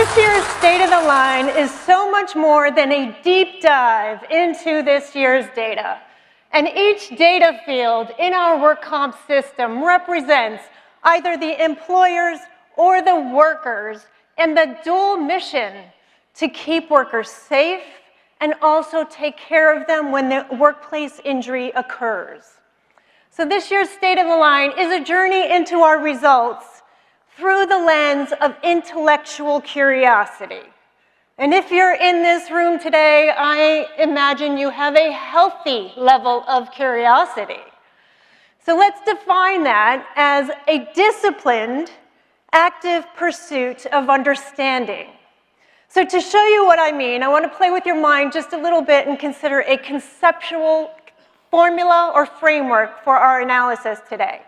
This year's State of the Line is so much more than a deep dive into this year's data. And each data field in our work comp system represents either the employers or the workers and the dual mission to keep workers safe and also take care of them when the workplace injury occurs. So this year's State of the Line is a journey into our results through the lens of intellectual curiosity. And if you're in this room today, I imagine you have a healthy level of curiosity. So let's define that as a disciplined, active pursuit of understanding. So to show you what I mean, I want to play with your mind just a little bit and consider a conceptual formula or framework for our analysis today.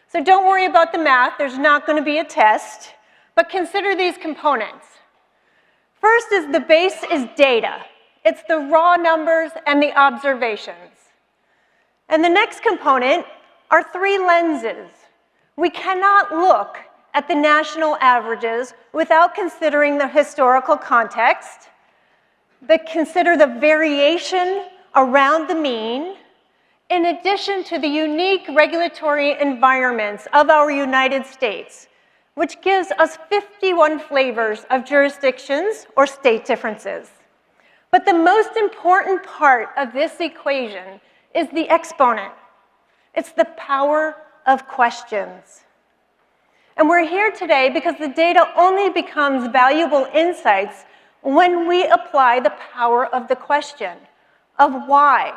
So don't worry about the math, there's not going to be a test, but consider these components. First is the base is data. It's the raw numbers and the observations. And the next component are three lenses. We cannot look at the national averages without considering the historical context, consider the variation around the mean, in addition to the unique regulatory environments of our United States, which gives us 51 flavors of jurisdictions or state differences. But the most important part of this equation is the exponent. It's the power of questions. And we're here today because the data only becomes valuable insights when we apply the power of the question of why,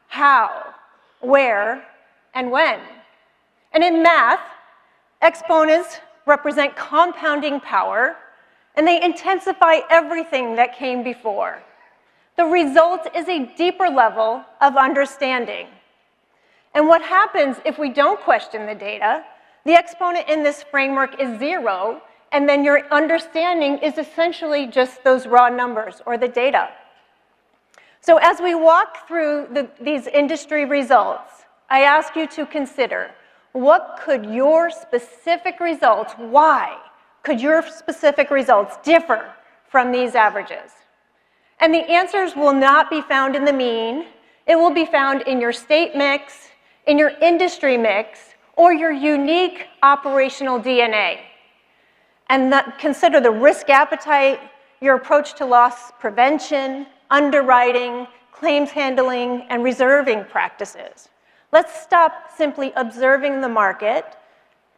how, where, and when. And in math, exponents represent compounding power, and they intensify everything that came before. The result is a deeper level of understanding. And what happens if we don't question the data? The exponent in this framework is 0, and then your understanding is essentially just those raw numbers or the data. So as we walk through these industry results, I ask you to consider, what could your specific results, why could your specific results differ from these averages? And the answers will not be found in the mean. It will be found in your state mix, in your industry mix, or your unique operational DNA. And consider the risk appetite, your approach to loss prevention, underwriting, claims handling, and reserving practices. Let's stop simply observing the market,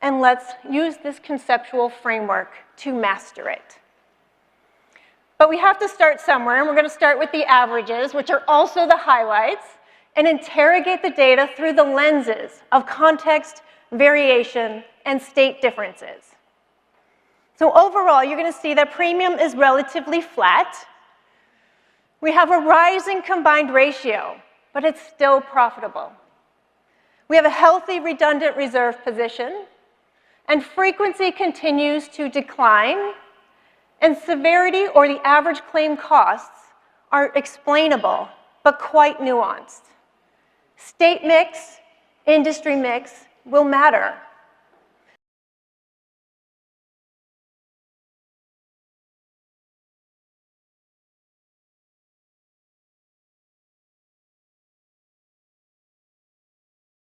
and let's use this conceptual framework to master it. But we have to start somewhere, and we're going to start with the averages, which are also the highlights, and interrogate the data through the lenses of context, variation, and state differences. So overall, you're going to see that premium is relatively flat. We have a rising combined ratio, but it's still profitable. We have a healthy redundant reserve position, and frequency continues to decline, and severity or the average claim costs are explainable, but quite nuanced. State mix, industry mix will matter.